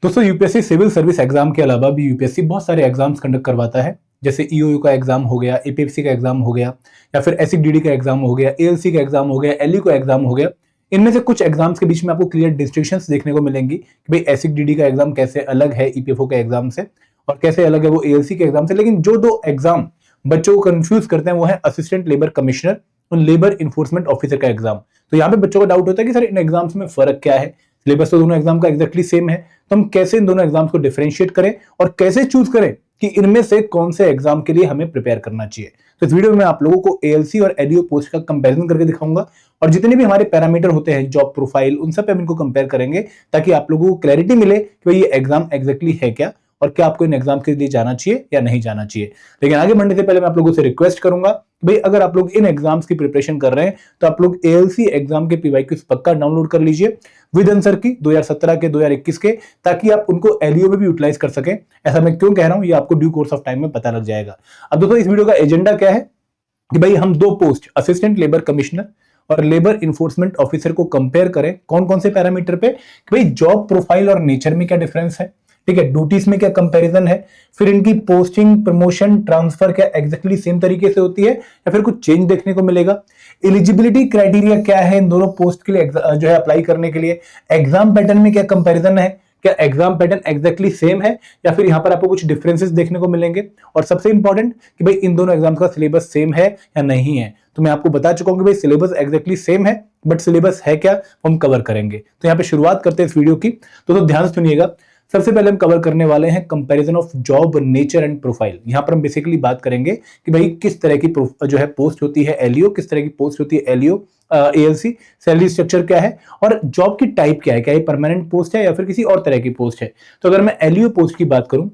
दोस्तों UPSC civil service exam के अलावा भी यूपीएससी बहुत सारे एग्जाम्स कंडक्ट करवाता है। जैसे ईओयू का एग्जाम हो गया, एपीएफसी का एग्जाम हो गया, या फिर एससीडीडी का एग्जाम हो गया, एएलसी का एग्जाम हो गया, एलयू का एग्जाम हो गया। इनमें से कुछ एग्जाम्स के बीच में आपको क्लियर डिस्टिंक्शंस देखने को मिलेंगी कि भाई एससीडीडी का एग्जाम कैसे अलग है ईपीएफओ के एग्जाम से और कैसे अलग है वो एएलसी के एग्जाम से। लेकिन जो दो एग्जाम बच्चों को कंफ्यूज करते हैं वो है असिस्टेंट लेबर कमिश्नर और लेबर इन्फोर्समेंट ऑफिसर का एग्जाम। तो यहाँ पे बच्चों को डाउट होता है कि सर इन एग्जाम्स में फर्क क्या है, सिलेबस तो दोनों एग्जाम का एग्जैक्टली सेम है, तो हम कैसे इन दोनों एग्जाम्स को डिफरेंशिएट करें और कैसे चूज करें कि इनमें से कौन से एग्जाम के लिए हमें प्रिपेयर करना चाहिए। तो इस वीडियो में मैं आप लोगों को एएलसी और एलयू पोस्ट का कंपैरिजन करके दिखाऊंगा और जितने भी हमारे पैरामीटर होते हैं जॉब प्रोफाइल उन सब पे हम इनको कंपेयर करेंगे ताकि आप लोगों को क्लैरिटी मिले कि भाई ये एग्जाम एग्जैक्टली है क्या और क्या आपको इन एग्जाम के लिए जाना चाहिए या नहीं जाना चाहिए। लेकिन आगे बढ़ने से पहले मैं आप लोगों से रिक्वेस्ट करूंगा भाई अगर आप लोग इन एग्जाम्स की प्रिपरेशन कर रहे हैं तो आप लोग एएलसी एग्जाम के पीवाईक्यूज पक्का डाउनलोड कर लीजिए विद आंसर की 2017 के 2021 के, ताकि आप उनको एलयू में भी यूटिलाइज कर सकें। ऐसा मैं क्यों कह रहा हूं ये आपको ड्यू कोर्स ऑफ टाइम में पता लग जाएगा। अब दोस्तों इस वीडियो का एजेंडा क्या है कि भाई हम दो पोस्ट असिस्टेंट लेबर कमिश्नर और लेबर इन्फोर्समेंट ऑफिसर को कंपेयर करें कौन कौन से पैरामीटर पे कि भाई जॉब प्रोफाइल और नेचर में क्या डिफरेंस है, ठीक है, ड्यूटीज में क्या कंपैरिजन है, फिर इनकी पोस्टिंग प्रमोशन ट्रांसफर क्या एग्जैक्टली सेम तरीके से होती है या फिर कुछ चेंज देखने को मिलेगा, एलिजिबिलिटी क्राइटेरिया क्या है इन दोनों पोस्ट के लिए जो है अप्लाई करने के लिए, एग्जाम पैटर्न में क्या कंपैरिजन है, क्या एग्जाम पैटर्न एग्जैक्टली सेम है या फिर यहां पर आपको कुछ डिफरेंसेस देखने को मिलेंगे, और सबसे इंपॉर्टेंट कि भाई इन दोनों एग्जाम्स का सिलेबस सेम है या नहीं है। तो मैं आपको बता चुका हूं कि भाई सिलेबस एग्जैक्टली सेम है बट सिलेबस है क्या हम कवर करेंगे। तो यहाँ पे शुरुआत करते हैं इस वीडियो की। तो ध्यान से सुनिएगा। सबसे पहले हम कवर करने वाले हैं comparison of job nature and profile. यहां पर हम बेसिकली बात करेंगे कि भाई किस तरह की जो है पोस्ट होती है एलयू, किस तरह की पोस्ट होती है एलयू एएलसी, सैलरी स्ट्रक्चर क्या है और जॉब की टाइप क्या है, क्या ये परमानेंट पोस्ट है या फिर किसी और तरह की पोस्ट है। तो अगर मैं एलयू पोस्ट की बात करूं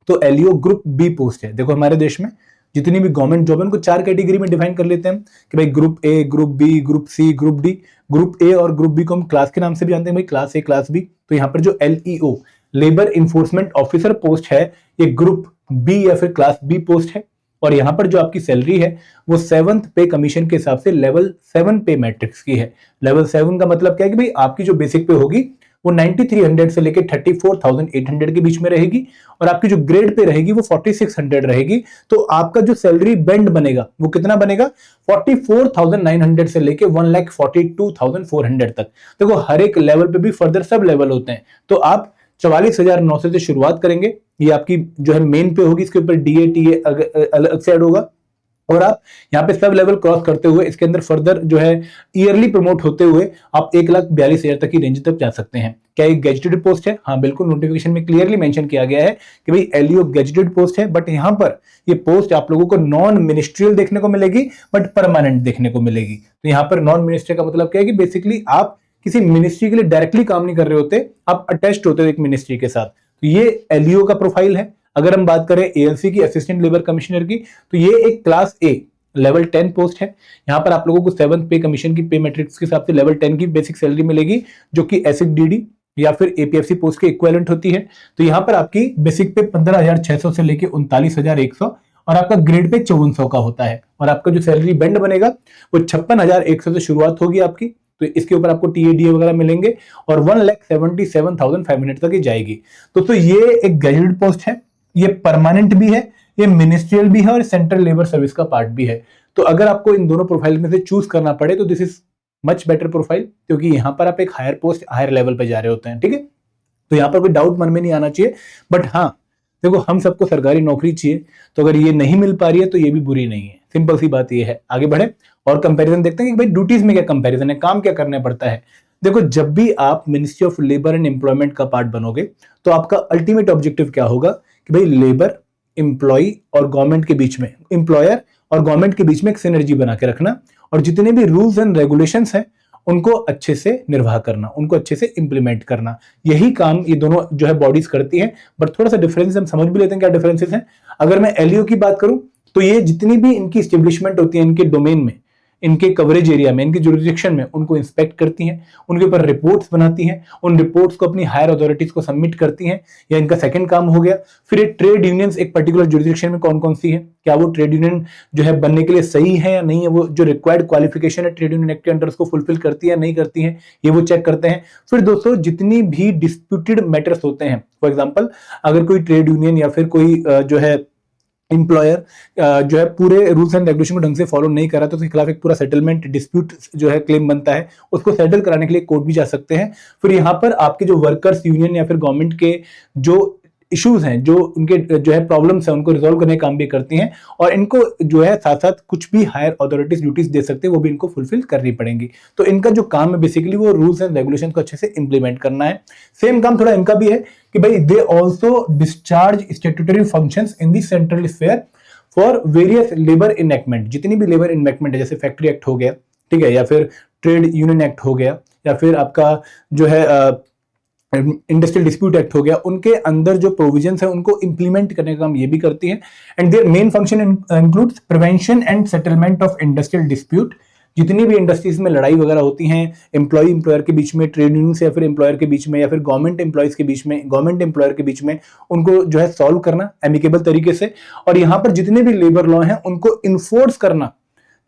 तो एलयू ग्रुप बी पोस्ट है। देखो हमारे देश में जितनी भी गवर्नमेंट जॉब है उनको चार कैटेगरी में डिफाइन कर लेते हैं कि भाई group A, group B, group C, group D. Group A और ग्रुप बी को हम क्लास के नाम से भी जानते हैं, भाई क्लास ए, क्लास बी। तो यहाँ पर जो LEO labour enforcement officer post है ये ग्रुप बी या फिर क्लास बी पोस्ट है। और यहां पर जो आपकी सैलरी है वो 7th पे कमीशन के हिसाब से लेवल 7 पे मैट्रिक्स की है। लेवल 7 का मतलब क्या है कि भाई आपकी जो बेसिक पे होगी वो 9300 से लेके 34,800 के बीच में रहेगी और आपकी जो ग्रेड पे रहेगी वो 4600 रहेगी। तो आपका जो सैलरी बैंड बनेगा वो कितना बनेगा, 44,900 से लेके 1,42,400 तक। देखो हर एक लेवल पे भी फर्दर सब लेवल होते हैं। तो आप 44,900 से शुरुआत करेंगे, ये आपकी जो है मेन पे होगी, इसके ऊपर डीए टीए अलग से ऐड होगा और आप यहाँ पे सब लेवल क्रॉस करते हुए इसके अंदर फर्दर जो है ईयरली प्रमोट होते हुए आप 1,42,000 तक की रेंज तक जा सकते हैं। क्या ये गैजेटेड पोस्ट है? हाँ बिल्कुल, नोटिफिकेशन में क्लियरली मेंशन किया गया है कि भाई एलयू गैजेटेड पोस्ट है, बट यहाँ पर ये पोस्ट आप लोगों को नॉन मिनिस्ट्रियल देखने को मिलेगी बट परमानेंट देखने को मिलेगी। तो यहाँ पर नॉन मिनिस्ट्रियल का मतलब क्या है कि बेसिकली आप किसी मिनिस्ट्री के लिए डायरेक्टली काम नहीं कर रहे होते, आप अटैच्ड होते हो एक मिनिस्ट्री के साथ। तो ये एलयू का प्रोफाइल है। अगर हम बात करें एएलसी की, असिस्टेंट लेबर कमिश्नर की, तो ये एक क्लास ए लेवल 10 पोस्ट है। यहां पर आप लोगों को 7th पे कमीशन की पे मैट्रिक्स के हिसाब से लेवल 10 की बेसिक सैलरी मिलेगी जो कि एससीडीडी या फिर एपीएफसी पोस्ट के इक्विवेलेंट होती है। तो यहां पर आपकी बेसिक पे 15,600 से लेके 39,100 और आपका ग्रेड पे 5400 का होता है और आपका जो सैलरी बैंड बनेगा वो 56,100 से शुरुआत होगी आपकी। तो इसके ऊपर आपको टीएडीए वगैरह मिलेंगे और 1,77,500 तक ही जाएगी। तो ये एक गैजेटेड पोस्ट है, ये परमानेंट भी है, ये मिनिस्ट्रियल भी है और सेंट्रल लेबर सर्विस का पार्ट भी है। तो अगर आपको इन दोनों प्रोफाइल में से चूज करना पड़े तो this is much better profile, क्योंकि यहां पर आप एक हायर पोस्ट हायर लेवल पे जा रहे होते हैं, ठीक है। तो यहां पर कोई डाउट मन में नहीं आना चाहिए। बट हाँ देखो हम सबको सरकारी नौकरी चाहिए, तो अगर ये नहीं मिल पा रही है तो ये भी बुरी नहीं है, सिंपल सी बात ये है। आगे बढ़े और कंपैरिजन देखते हैं कि भाई ड्यूटीज में क्या कंपैरिजन है, काम क्या करना पड़ता है। देखो जब भी आप ministry of labour and employment का पार्ट बनोगे तो आपका अल्टीमेट ऑब्जेक्टिव क्या होगा कि भाई लेबर, एम्प्लॉय और गवर्नमेंट के बीच में, एम्प्लॉयर और गवर्नमेंट के बीच में एक सिनर्जी बना के रखना और जितने भी रूल्स एंड रेगुलेशंस हैं उनको अच्छे से निर्वाह करना, उनको अच्छे से इंप्लीमेंट करना। यही काम ये दोनों जो है बॉडीज करती हैं। बट थोड़ा सा डिफरेंस हम समझ भी लेते हैं क्या डिफरेंसेस हैं। अगर मैं एलयू की बात करूं तो ये जितनी भी इनकी एस्टेब्लिशमेंट होती है इनके डोमेन में, इनके कवरेज एरिया में, इनके जुरिडिक्शन में उनको इंस्पेक्ट करती हैं, उनके ऊपर रिपोर्ट्स बनाती हैं, उन रिपोर्ट्स को अपनी हायर अथॉरिटीज को सबमिट करती हैं, या इनका सेकंड काम हो गया। फिर ये ट्रेड यूनियंस एक पर्टिकुलर जुरिडिक्शन में कौन कौन सी है, क्या वो ट्रेड यूनियन जो है बनने के लिए सही है या नहीं है, वो जो रिक्वायर्ड क्वालिफिकेशन है ट्रेड यूनियन एक्ट के अंडर उसको फुलफिल करती है या नहीं करती है, ये वो चेक करते हैं। फिर दोस्तों जितनी भी डिस्प्यूटेड मैटर्स होते हैं, फॉर एग्जांपल अगर कोई ट्रेड यूनियन या फिर कोई जो है एम्प्लॉयर जो है पूरे रूल्स एंड रेगुलेशन को ढंग से फॉलो नहीं कर रहा तो उसके खिलाफ एक पूरा सेटलमेंट डिस्प्यूट जो है क्लेम बनता है, उसको सेटल कराने के लिए कोर्ट भी जा सकते हैं। फिर यहाँ पर आपके जो वर्कर्स यूनियन या फिर गवर्नमेंट के जो इश्यूज हैं, जो उनके जो है प्रॉब्लम्स हैं, उनको रिजॉल्व करने का काम भी करती हैं, और इनको जो है साथ साथ कुछ भी हायर अथॉरिटीज ड्यूटीज दे सकते हैं, वो भी इनको फुलफिल करनी पड़ेंगी। तो इनका जो काम है बेसिकली वो रूल्स एंड रेगुलेशन को अच्छे से इंप्लीमेंट करना है। सेम काम थोड़ा इनका भी है कि भाई they also discharge statutory functions in the central sphere for various labour enactment. जितनी भी लेबर इनएक्टमेंट है, जैसे फैक्ट्री एक्ट हो गया, ठीक है, या फिर ट्रेड यूनियन एक्ट हो गया, या फिर आपका जो है इंडस्ट्रियल डिस्प्यूट एक्ट हो गया, उनके अंदर जो प्रोविजंस है उनको इंप्लीमेंट करने का काम ये भी करती है। And their main function includes prevention and settlement of industrial dispute. जितनी भी इंडस्ट्रीज में लड़ाई वगैरह होती हैं एम्प्लॉय एम्प्लॉयर के बीच में, ट्रेड यूनियन से या फिर एम्प्लॉयर के बीच में, या फिर गवर्नमेंट एम्प्लॉयज के बीच में, गवर्नमेंट एम्प्लॉयर के बीच में, उनको जो है सॉल्व करना एमिकेबल तरीके से। और यहाँ पर जितने भी लेबर लॉ हैं उनको इन्फोर्स करना,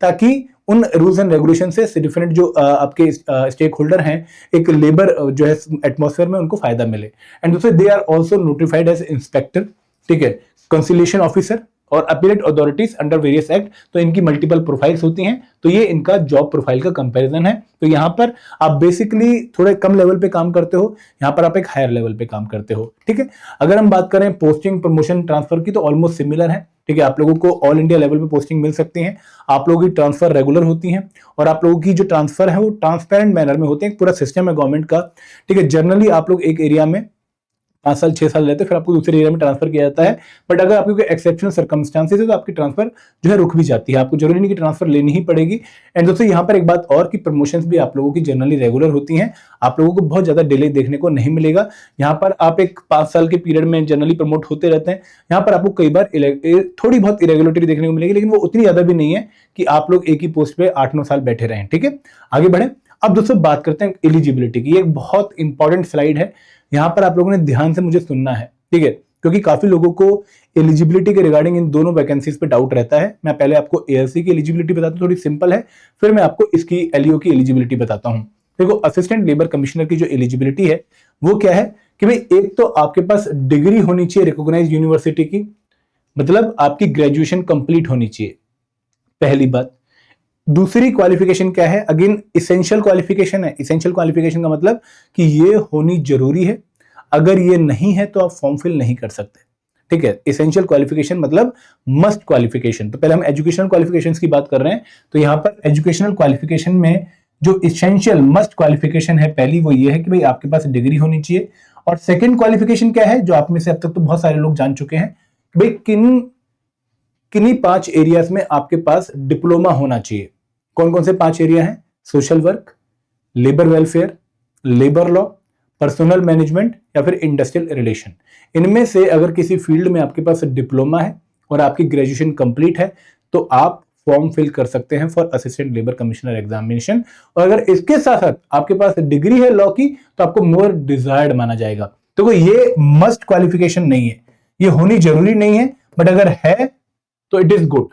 ताकि उन रूल्स एंड रेगुलेशन से डिफरेंट जो आपके स्टेक होल्डर हैं एक लेबर जो है एटमॉस्फेयर में उनको फायदा मिले। एंड दूसरे they are also notified as inspector, ठीक है, कंसिलिएशन ऑफिसर और appellate authorities under various act. तो इनकी मल्टीपल प्रोफाइल्स होती हैं, तो ये इनका जॉब प्रोफाइल का कंपैरिजन है। तो यहाँ पर आप बेसिकली थोड़े कम लेवल पे काम करते हो, यहाँ पर आप एक हायर लेवल पे काम करते हो, ठीक है। अगर हम बात करें पोस्टिंग प्रमोशन ट्रांसफर की तो ऑलमोस्ट सिमिलर है, ठीक है। आप लोगों को ऑल इंडिया लेवल पे पोस्टिंग मिल सकती है, आप लोगों की ट्रांसफर रेगुलर होती है, और आप लोगों की जो ट्रांसफर है वो ट्रांसपेरेंट मैनर में होते हैं। पूरा सिस्टम है गवर्नमेंट का, ठीक है। जनरली आप लोग एक एरिया में 5 साल 6 साल रहते हैं, फिर आपको दूसरे एरिया में ट्रांसफर किया जाता है। बट अगर आपके कोई एक्सेप्शनल सर्कमस्टांसेस है तो आपकी ट्रांसफर जो है रुक भी जाती है, आपको जरूरी नहीं कि ट्रांसफर लेनी ही पड़ेगी। एंड दोस्तों यहाँ पर एक बात और कि प्रमोशंस भी आप लोगों की जनरली रेगुलर होती हैं, आप लोगों को बहुत ज्यादा डिले देखने को नहीं मिलेगा। यहाँ पर आप एक 5 साल के पीरियड में जनरली प्रमोट होते रहते हैं। यहाँ पर आपको कई बार थोड़ी बहुत इरेगुलरिटी देखने को मिलेगी, लेकिन वो उतनी ज्यादा भी नहीं है कि आप लोग एक ही पोस्ट पे 8-9 साल बैठे रहें, ठीक है। आगे बढ़े। अब दोस्तों बात करते हैं एलिजिबिलिटी की। एक बहुत इंपॉर्टेंट स्लाइड है, यहाँ पर आप लोगों ने ध्यान से मुझे सुनना है, ठीक है, क्योंकि काफी लोगों को एलिजिबिलिटी के रिगार्डिंग इन दोनों वैकेंसीज पे डाउट रहता है। मैं पहले आपको एएलसी की एलिजिबिलिटी बताता हूँ, थोड़ी सिंपल है, फिर मैं आपको इसकी एलईओ की एलिजिबिलिटी बताता हूँ। देखो, असिस्टेंट लेबर कमिश्नर की जो एलिजिबिलिटी है वो क्या है कि भाई एक तो आपके पास डिग्री होनी चाहिए रिकॉग्नाइज्ड यूनिवर्सिटी की, मतलब आपकी ग्रेजुएशन कंप्लीट होनी चाहिए, पहली बात। दूसरी क्वालिफिकेशन क्या है, अगेन इसेंशियल क्वालिफिकेशन है। इसेंशियल क्वालिफिकेशन का मतलब कि ये होनी जरूरी है, अगर ये नहीं है तो आप फॉर्म फिल नहीं कर सकते, ठीक है। इसेंशियल क्वालिफिकेशन मतलब मस्ट क्वालिफिकेशन। तो पहले हम एजुकेशनल क्वालिफिकेशंस की बात कर रहे हैं, तो यहां पर एजुकेशनल क्वालिफिकेशन में जो इसेंशियल मस्ट क्वालिफिकेशन है पहली, वो ये है कि भाई आपके पास डिग्री होनी चाहिए। और सेकेंड क्वालिफिकेशन क्या है, जो आप में से अब तक तो बहुत सारे लोग जान चुके हैं, भाई किन्हीं 5 एरियाज में आपके पास डिप्लोमा होना चाहिए। कौन कौन से 5 एरिया हैं? Social work, labour welfare, labour law, personal management या फिर इंडस्ट्रियल रिलेशन। इनमें से अगर किसी फील्ड में आपके पास डिप्लोमा है और आपकी ग्रेजुएशन कंप्लीट है तो आप फॉर्म फिल कर सकते हैं for assistant labour commissioner examination. और अगर इसके साथ साथ आपके पास डिग्री है लॉ की तो आपको मोर डिजायर्ड माना जाएगा। तो ये मस्ट क्वालिफिकेशन नहीं है, ये होनी जरूरी नहीं है, बट अगर है तो it is good,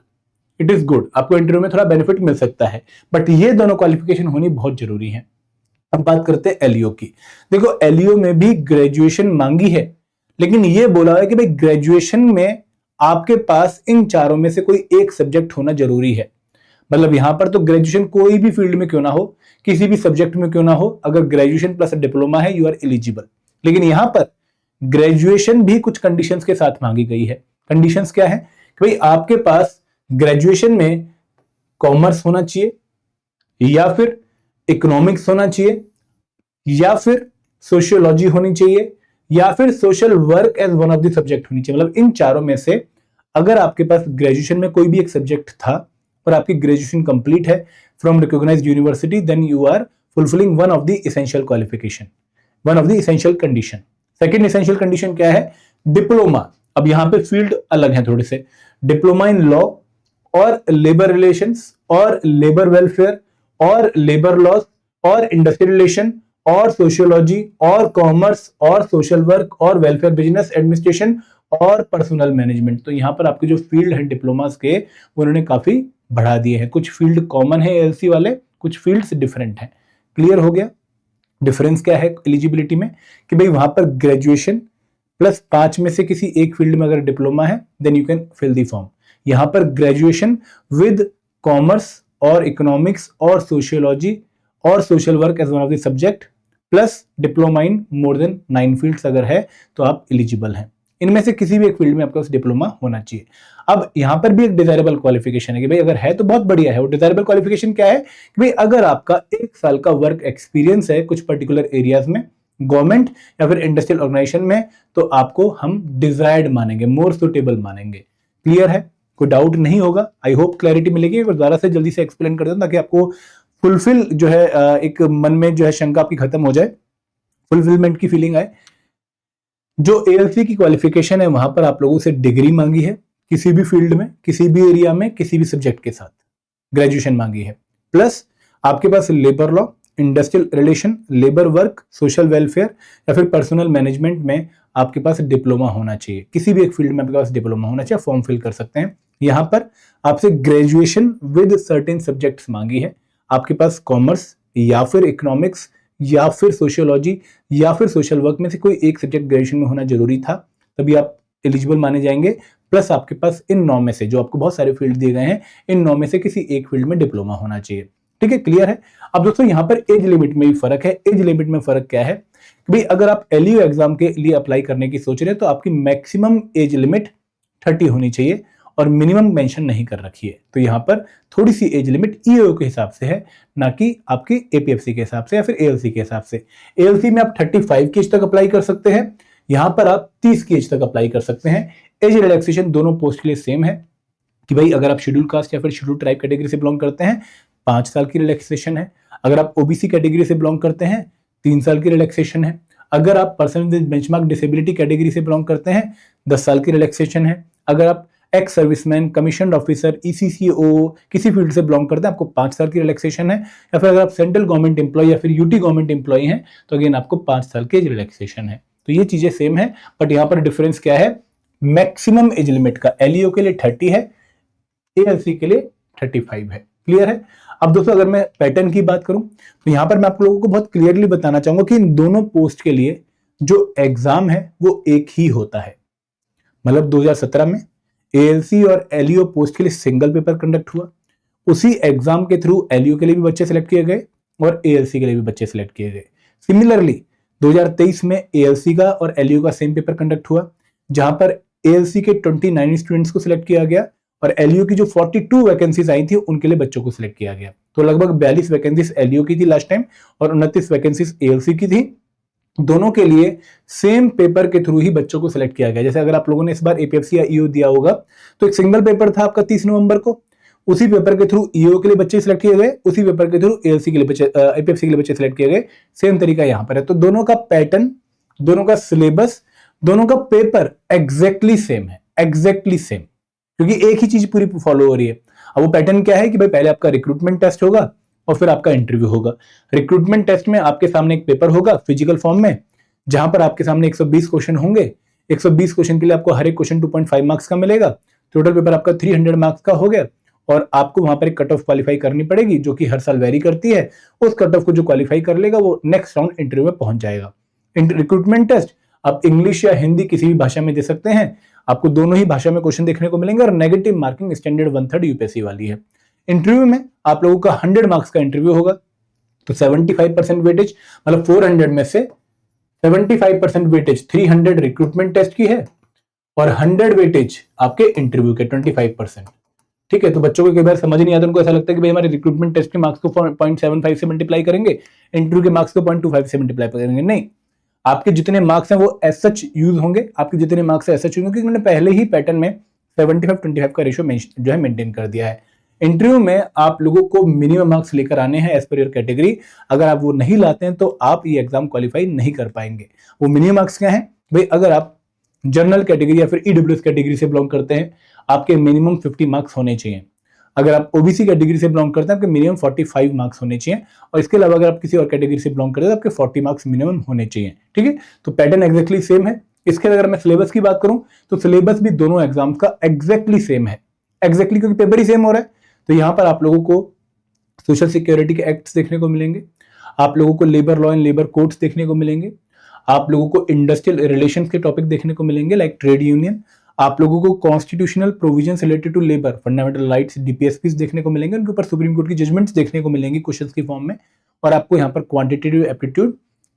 it is good, आपको इंटरव्यू में थोड़ा बेनिफिट मिल सकता है, बट ये दोनों क्वालिफिकेशन होनी बहुत जरूरी है। अब बात करते हैं एलईओ की। देखो, एलईओ में भी ग्रेजुएशन मांगी है, लेकिन ये बोला है कि भाई ग्रेजुएशन में आपके पास इन चारों में से कोई एक सब्जेक्ट होना जरूरी है। मतलब यहां पर तो ग्रेजुएशन कोई भी फील्ड में क्यों ना हो, किसी भी सब्जेक्ट में क्यों ना हो, अगर ग्रेजुएशन प्लस डिप्लोमा है यू आर एलिजिबल। लेकिन यहां पर ग्रेजुएशन भी कुछ कंडीशंस के साथ मांगी गई है। कंडीशंस क्या है कि भाई आपके पास ग्रेजुएशन में कॉमर्स होना चाहिए, या फिर इकोनॉमिक्स होना चाहिए, या फिर सोशियोलॉजी होनी चाहिए, या फिर social work as one of the subject होनी चाहिए। मतलब इन चारों में से अगर आपके पास ग्रेजुएशन में कोई भी एक सब्जेक्ट था और आपकी ग्रेजुएशन कंप्लीट है from recognised university, then you are fulfilling one of the essential qualification, one of the essential condition. Second essential condition क्या है? डिप्लोमा। अब यहां पे फील्ड अलग है थोड़े से। डिप्लोमा इन लॉ और लेबर रिलेशंस और लेबर वेलफेयर और लेबर लॉस और इंडस्ट्रियल रिलेशन और सोशियोलॉजी और कॉमर्स और सोशल वर्क और वेलफेयर बिजनेस एडमिनिस्ट्रेशन और पर्सनल मैनेजमेंट। तो यहाँ पर आपके जो फील्ड हैं डिप्लोमास के उन्होंने काफी बढ़ा दिए हैं। कुछ फील्ड कॉमन है एएलसी वाले, कुछ फील्ड्स डिफरेंट हैं। क्लियर हो गया? डिफरेंस क्या है एलिजिबिलिटी में कि भाई वहां पर ग्रेजुएशन प्लस 5 में से किसी एक फील्ड में अगर डिप्लोमा है then you can fill the form. यहां पर ग्रेजुएशन विद कॉमर्स और इकोनॉमिक्स और सोशियोलॉजी और social work as one of the subject plus diploma in more than 9 fields अगर है तो आप एलिजिबल हैं। इनमें से किसी भी एक फील्ड में आपके पास डिप्लोमा होना चाहिए। अब यहां पर भी एक डिजायरेबल क्वालिफिकेशन है कि भाई अगर है तो बहुत बढ़िया है। वो डिजायरेबल क्वालिफिकेशन क्या है कि भाई अगर आपका 1 साल का वर्क एक्सपीरियंस है कुछ पर्टिकुलर एरियाज में, गवर्नमेंट या फिर इंडस्ट्रियल ऑर्गेनाइजेशन में, तो आपको हम डिजायर्ड मानेंगे, मोर सुटेबल मानेंगे। क्लियर है? कोई डाउट नहीं होगा? आई होप क्लैरिटी मिलेगी। एक बार दोबारा से जल्दी से एक्सप्लेन कर देता हूं ताकि आपको फुलफिल जो है एक मन में जो है शंका आपकी खत्म हो जाए, फुलफिलमेंट की फीलिंग आए। जो एएलसी की क्वालिफिकेशन है वहां पर आप लोगों से डिग्री मांगी है किसी भी फील्ड में, किसी भी एरिया में, किसी भी सब्जेक्ट के साथ ग्रेजुएशन मांगी है, प्लस आपके पास labour law, industrial relation, labour work, social welfare या फिर पर्सनल मैनेजमेंट में आपके पास डिप्लोमा होना चाहिए। किसी भी एक फील्ड में आपके पास डिप्लोमा होना चाहिए, फॉर्म फिल कर सकते हैं। यहां पर आपसे ग्रेजुएशन विद सर्टेन सब्जेक्ट्स मांगी है। आपके पास कॉमर्स या फिर इकोनॉमिक्स या फिर सोशियोलॉजी या फिर सोशल वर्क में से कोई एक सब्जेक्ट ग्रेजुएशन में होना जरूरी था, तभी आप एलिजिबल माने जाएंगे। प्लस आपके पास इन 9 में से, जो आपको बहुत सारे फील्ड दिए गए हैं, इन 9 में से किसी एक फील्ड में डिप्लोमा होना चाहिए। ठीक है, क्लियर है? अब दोस्तों यहाँ पर एज लिमिट में भी फर्क है। एज लिमिट में फर्क क्या है कि भाई अगर आप एलयू एग्जाम के लिए अप्लाई करने की सोच रहे हैं तो आपकी मैक्सिमम एज लिमिट 30 होनी चाहिए और मिनिमम मेंशन नहीं कर रखी है। तो यहाँ पर थोड़ी सी एज लिमिट ईओ के हिसाब से है, ना कि आपकी एपीएफसी के हिसाब से या फिर एएलसी के हिसाब से। एएलसी में आप 35 की एज तक अप्लाई कर सकते हैं, यहां पर आप 30 की एज तक अप्लाई कर सकते हैं। एज रिलैक्सेशन दोनों पोस्ट के लिए सेम है कि भाई अगर आप शेड्यूल कास्ट या फिर शेड्यूल ट्राइब कैटेगरी से बिलोंग करते हैं 5 साल की रिलैक्सेशन है। अगर आप ओबीसी कैटेगरी से बिलोंग करते हैं 3 साल की रिलैक्सेशन है। अगर आप person with benchmark disability category से बिलोंग करते हैं 10 साल की रिलैक्सेशन है। अगर आप एक्स सर्विसमैन, कमीशन ऑफिसर, ईसीसीओ किसी फील्ड से बिलोंग करते हैं आपको 5 साल की रिलैक्सेशन है। या फिर अगर आप सेंट्रल गवर्नमेंट एम्प्लॉय या फिर यूटी गवर्नमेंट एम्प्लॉय हैं तो अगेन आपको 5 साल की रिलैक्सेशन है। तो ये चीजें सेम है, बट यहां पर डिफरेंस क्या है? मैक्सिमम एज लिमिट का एलईओ के लिए 30 है, एएलसी के लिए 35 है। क्लियर है? अब दोस्तों अगर मैं पैटर्न की बात करूं तो यहां पर मैं आप लोगों को बहुत क्लियरली बताना चाहूंगा कि इन दोनों पोस्ट के लिए जो एग्जाम है वो एक ही होता है। मतलब 2017 में एएलसी और एलईओ पोस्ट के लिए सिंगल पेपर कंडक्ट हुआ, उसी एग्जाम के थ्रू एलईओ के लिए भी बच्चे सिलेक्ट किए गए और एएलसी के लिए भी बच्चे सिलेक्ट किए गए। सिमिलरली 2023 में एएलसी का और एलईओ का सेम पेपर कंडक्ट हुआ, जहां पर एएलसी के 29 स्टूडेंट्स को सिलेक्ट किया गया और एलईओ की जो 42 वैकेंसीज आई थी उनके लिए बच्चों को सिलेक्ट किया गया। तो लगभग 42 वैकेंसीज एलईओ की थी लास्ट टाइम और 29 वैकेंसीज एएलसी की थी। दोनों के लिए सेम पेपर के थ्रू ही बच्चों को सिलेक्ट किया गया। जैसे अगर आप लोगों ने इस बार एपीएफसी या ईओ दिया होगा तो एक सिंगल पेपर था आपका 30 नवंबर को, उसी पेपर के थ्रू ईओ के लिए बच्चे सिलेक्ट किए गए, उसी पेपर के थ्रू एएलसी के लिए बच्चे, एपीएफसी के लिए बच्चे सिलेक्ट किए गए। सेम तरीका यहां पर है। तो दोनों का पैटर्न, दोनों का सिलेबस, दोनों का पेपर एग्जैक्टली सेम है, एग्जैक्टली सेम, क्योंकि एक ही चीज पूरी फॉलो हो रही है। अब वो पैटर्न क्या है कि भाई पहले आपका रिक्रूटमेंट टेस्ट होगा और फिर आपका इंटरव्यू होगा। रिक्रूटमेंट टेस्ट में आपके सामने एक पेपर होगा फिजिकल फॉर्म में, जहां पर आपके सामने 120 क्वेश्चन होंगे। 120 क्वेश्चन के लिए आपको हर एक क्वेश्चन 2.5 मार्क्स का मिलेगा। टोटल पेपर आपका 300 मार्क्स का हो गया और आपको वहां पर एक कट ऑफ क्वालिफाई करनी पड़ेगी जो कि हर साल वेरी करती है। उस कट ऑफ को जो क्वालिफाई कर लेगा वो नेक्स्ट राउंड इंटरव्यू में पहुंच जाएगा। रिक्रूटमेंट टेस्ट आप इंग्लिश या हिंदी किसी भी भाषा में दे सकते हैं, आपको दोनों ही भाषा में क्वेश्चन देखने को मिलेंगे और नेगेटिव मार्किंग स्टैंडर्ड 1/3 यूपीएससी वाली है। इंटरव्यू में आप लोगों का 100 मार्क्स का इंटरव्यू होगा, तो 75% वेटेज, मतलब 400 में से 75% वेटेज 300 रिक्रूटमेंट टेस्ट की है और 100 वेटेज आपके इंटरव्यू के 25%। ठीक है, तो बच्चों को कई बार समझ नहीं आता, उनको ऐसा लगता है कि भाई हमारे रिक्रूटमेंट टेस्ट के मार्क्स को 0.75 से मल्टीप्लाई करेंगे, इंटरव्यू के मार्क्स को 0.25 से मल्टीप्लाई करेंगे। नहीं, आपके जितने मार्क्स हैं वो एज सच यूज होंगे, आपके जितने मार्क्स एज सच होंगे, क्योंकि उन्होंने पहले ही पैटर्न में 75-25 का रेशियो जो है मेंटेन कर दिया है। इंटरव्यू में आप लोगों को मिनिमम मार्क्स लेकर आने हैं एज पर योर कैटेगरी। अगर आप वो नहीं लाते हैं तो आप ये एग्जाम क्वालिफाई नहीं कर पाएंगे। वो मिनिमम मार्क्स क्या है भाई? अगर आप जनरल कैटेगरी या फिर ईडब्ल्यूएस कैटेगरी से बिलोंग करते हैं, आपके मिनिमम 50 मार्क्स होने चाहिए। अगर आप ओबीसी कैटेगरी से बिलोंग करते हैं आपके मिनिमम 45 मार्क्स होने चाहिए, और इसके अलावा अगर आप किसी और कैटेगरी से बिलोंग करते हैं तो आपके 40 मार्क्स मिनिमम होने चाहिए। ठीक है, तो पैटर्न एग्जैक्टली सेम है। इसके अगर मैं सिलेबस की बात करूं तो सिलेबस भी दोनों एग्जाम का एग्जैक्टली सेम है, एग्जैक्टली क्योंकि पेपर ही सेम हो रहा है। तो यहां पर आप लोगों को सोशल सिक्योरिटी के एक्ट्स देखने को मिलेंगे, आप लोगों को labour law and labour codes देखने को मिलेंगे, आप लोगों को इंडस्ट्रियल रिलेशंस के टॉपिक देखने को मिलेंगे लाइक ट्रेड यूनियन, आप लोगों को constitutional provisions related to labour, fundamental rights, DPSPs देखने को मिलेंगे, उनके ऊपर सुप्रीम कोर्ट की जजमेंट्स देखने को मिलेंगी क्वेश्चंस की फॉर्म में, और आपको यहाँ पर क्वांटिटेटिव एप्टीट्यूड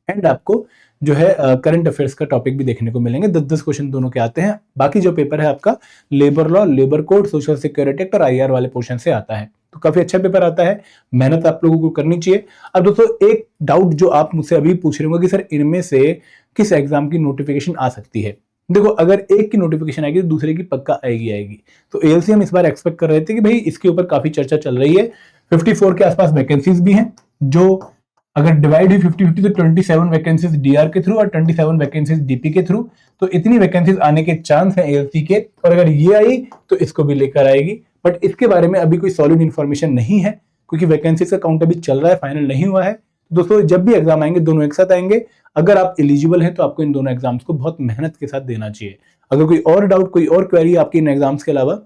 एंड आपको जो है करंट अफेयर्स का टॉपिक भी देखने को मिलेंगे। 10-10 क्वेश्चन दोनों के आते हैं। बाकी जो पेपर है आपका labour law, labour code, social security act और आईआर वाले पोर्शन से आता है, तो काफी अच्छा पेपर आता है, मेहनत आप लोगों को करनी चाहिए। अब दोस्तों एक डाउट जो आप मुझसे अभी पूछ रहे होंगे कि सर इनमें से किस एग्जाम की नोटिफिकेशन आ सकती है। देखो अगर एक की नोटिफिकेशन आएगी तो दूसरे की पक्का आएगी। तो एएलसी हम इस बार एक्सपेक्ट कर रहे थे कि भाई इसके ऊपर काफी चर्चा चल रही है, 54 के आसपास वैकेंसीज भी हैं, जो अगर डिवाइड हुई 50-50 तो 27 वैकेंसीज डीआर के थ्रू और 27 वैकेंसीज डीपी के थ्रू, तो इतनी वैकेंसीज आने के चांस है एएलसी के, और अगर ये आई तो इसको भी लेकर आएगी। बट इसके बारे में अभी कोई सॉलिड इन्फॉर्मेशन नहीं है क्योंकि वैकेंसीज का काउंट अभी चल रहा है, फाइनल नहीं हुआ है। दोस्तों जब भी एग्जाम आएंगे दोनों एक साथ आएंगे, अगर आप एलिजिबल हैं तो आपको इन दोनों एग्जाम्स को बहुत मेहनत के साथ देना चाहिए। अगर कोई और डाउट, कोई और क्वेरी आपकी इन एग्जाम्स के अलावा,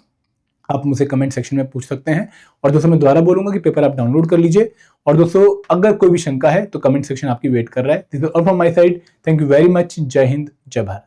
आप मुझे कमेंट सेक्शन में पूछ सकते हैं। और दोस्तों मैं दोबारा बोलूंगा कि पेपर आप डाउनलोड कर लीजिए, और दोस्तों अगर कोई भी शंका है तो कमेंट सेक्शन आपकी वेट कर रहा है। This is all from my side, thank you very much, जय हिंद, जय भारत।